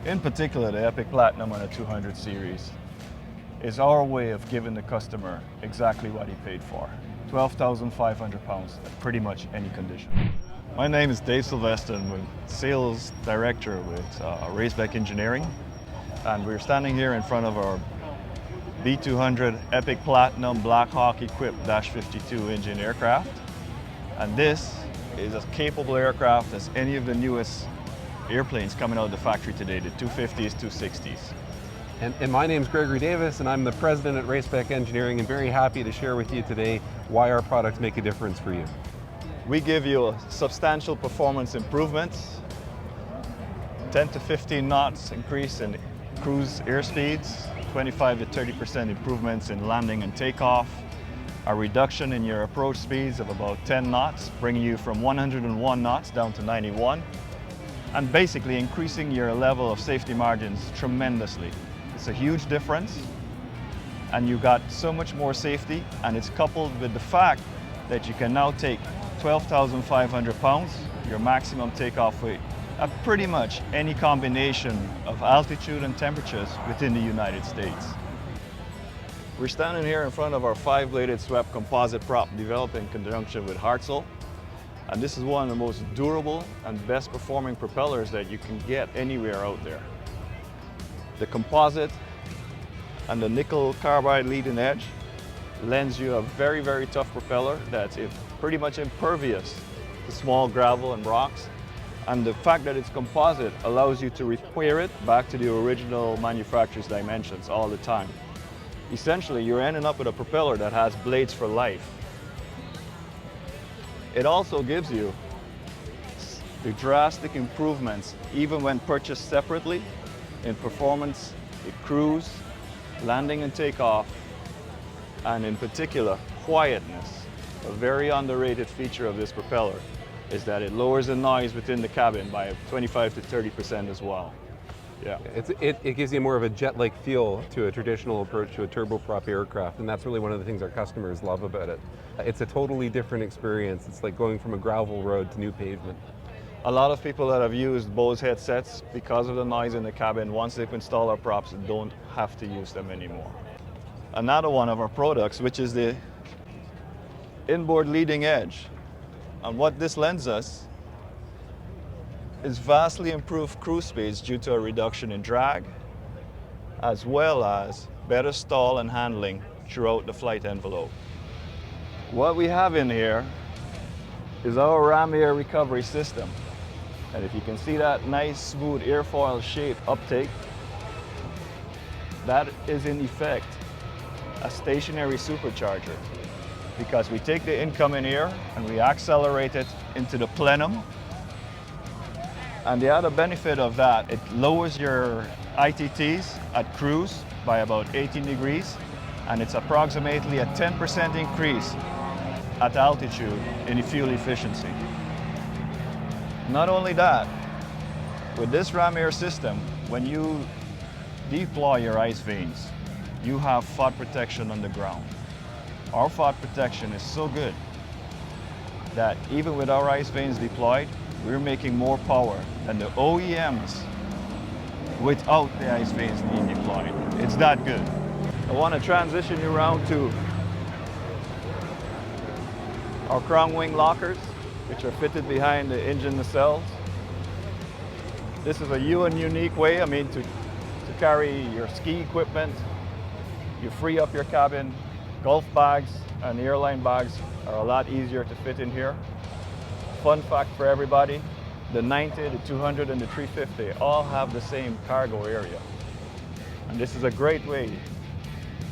In particular, the Epic Platinum on a 200 series is our way of giving the customer exactly what he paid for. 12,500 pounds at pretty much any condition. My name is Dave Sylvester. I'm Sales Director with Raceback Engineering. And we're standing here in front of our B200 Epic Platinum Black Hawk equipped -52 engine aircraft. And this is as capable aircraft as any of the newest airplanes coming out of the factory today, the 250s, 260s. And my name's Gregory Davis, and I'm the president at Raceback Engineering, and very happy to share with you today why our products make a difference for you. We give you substantial performance improvements, 10 to 15 knots increase in cruise airspeeds, 25 to 30% improvements in landing and takeoff, a reduction in your approach speeds of about 10 knots, bringing you from 101 knots down to 91, and basically increasing your level of safety margins tremendously. It's a huge difference, and you got so much more safety, and it's coupled with the fact that you can now take 12,500 pounds, your maximum takeoff weight, at pretty much any combination of altitude and temperatures within the United States. We're standing here in front of our 5-bladed swept composite prop developed in conjunction with Hartzell. And this is one of the most durable and best performing propellers that you can get anywhere out there. The composite and the nickel carbide leading edge lends you a very, very tough propeller that's pretty much impervious to small gravel and rocks. And the fact that it's composite allows you to repair it back to the original manufacturer's dimensions all the time. Essentially, you're ending up with a propeller that has blades for life. It also gives you the drastic improvements, even when purchased separately, in performance, in cruise, landing and takeoff, and in particular, quietness. A very underrated feature of this propeller is that it lowers the noise within the cabin by 25 to 30% as well. Yeah. It gives you more of a jet-like feel to a traditional approach to a turboprop aircraft, and that's really one of the things our customers love about it. It's a totally different experience. It's like going from a gravel road to new pavement. A lot of people that have used Bose headsets, because of the noise in the cabin, once they've installed our props, don't have to use them anymore. Another one of our products, which is the inboard leading edge. And what this lends us is vastly improved cruise speeds due to a reduction in drag, as well as better stall and handling throughout the flight envelope. What we have in here is our ram air recovery system. And if you can see that nice, smooth airfoil shaped uptake, that is in effect a stationary supercharger, because we take the incoming air and we accelerate it into the plenum. And the other benefit of that, it lowers your ITTs at cruise by about 18 degrees, and it's approximately a 10% increase at altitude in the fuel efficiency. Not only that, with this ram air system, when you deploy your ice vanes, you have FOD protection on the ground. Our FOD protection is so good that even with our ice vanes deployed, we're making more power than the OEMs without the ice vanes being deployed. It's that good. I want to transition you around to our crown wing lockers, which are fitted behind the engine nacelles. This is a new and unique way, to carry your ski equipment. You free up your cabin. Golf bags and airline bags are a lot easier to fit in here. Fun fact for everybody, the 90, the 200, and the 350 all have the same cargo area. And this is a great way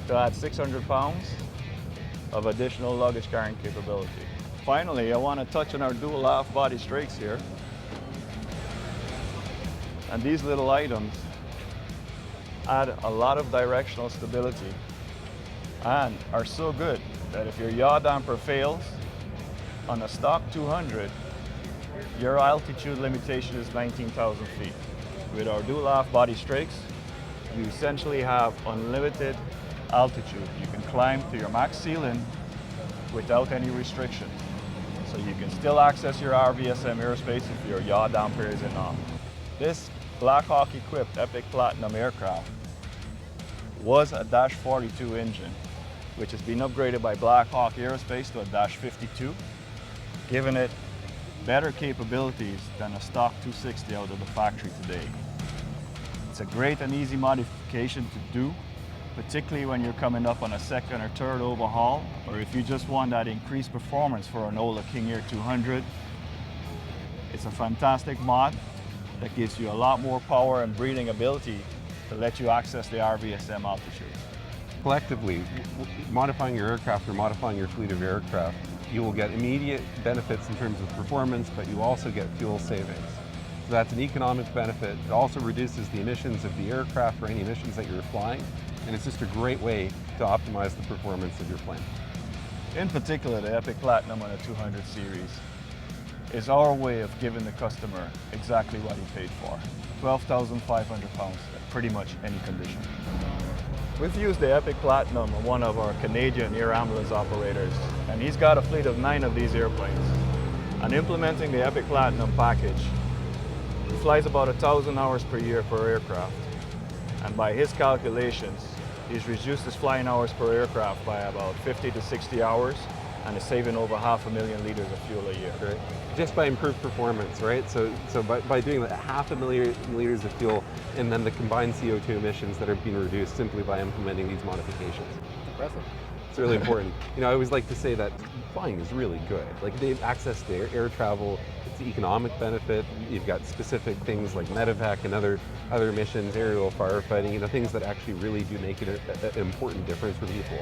to add 600 pounds of additional luggage carrying capability. Finally, I want to touch on our dual aft body strakes here. And these little items add a lot of directional stability and are so good that if your yaw damper fails on a stock 200, your altitude limitation is 19,000 feet. With our dual aft body strakes, you essentially have unlimited altitude. You can climb to your max ceiling without any restriction. So you can still access your RVSM airspace if your yaw damper isn't on. This Black Hawk equipped Epic Platinum aircraft was a Dash 42 engine, which has been upgraded by Black Hawk Aerospace to a Dash 52, giving it better capabilities than a stock 260 out of the factory today. It's a great and easy modification to do, particularly when you're coming up on a second or third overhaul, or if you just want that increased performance for an older King Air 200. It's a fantastic mod that gives you a lot more power and breathing ability to let you access the RVSM altitude. Collectively, modifying your aircraft or modifying your fleet of aircraft, you will get immediate benefits in terms of performance, but you also get fuel savings. So that's an economic benefit. It also reduces the emissions of the aircraft or any emissions that you're flying, and it's just a great way to optimize the performance of your plane. In particular, the Epic Platinum on the 200 series is our way of giving the customer exactly what he paid for. 12,500 pounds at pretty much any condition. We've used the Epic Platinum on one of our Canadian air ambulance operators, and he's got a fleet of 9 of these airplanes. And implementing the Epic Platinum package, he flies about 1,000 hours per year per aircraft. And by his calculations, he's reduced his flying hours per aircraft by about 50 to 60 hours, and is saving over 500,000 liters of fuel a year. Right. Just by improved performance, right? So by doing that, 500,000 liters of fuel, and then the combined CO2 emissions that are being reduced simply by implementing these modifications. Impressive. It's really important. You know, I always like to say that flying is really good. Like, they have access to air travel, it's an economic benefit. You've got specific things like medevac and other missions, aerial firefighting, you know, things that actually really do make it an important difference for people.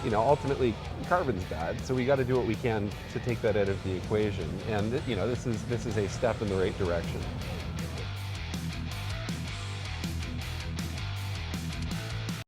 You know, ultimately, carbon's bad, so we got to do what we can to take that out of the equation. And you know, this is a step in the right direction.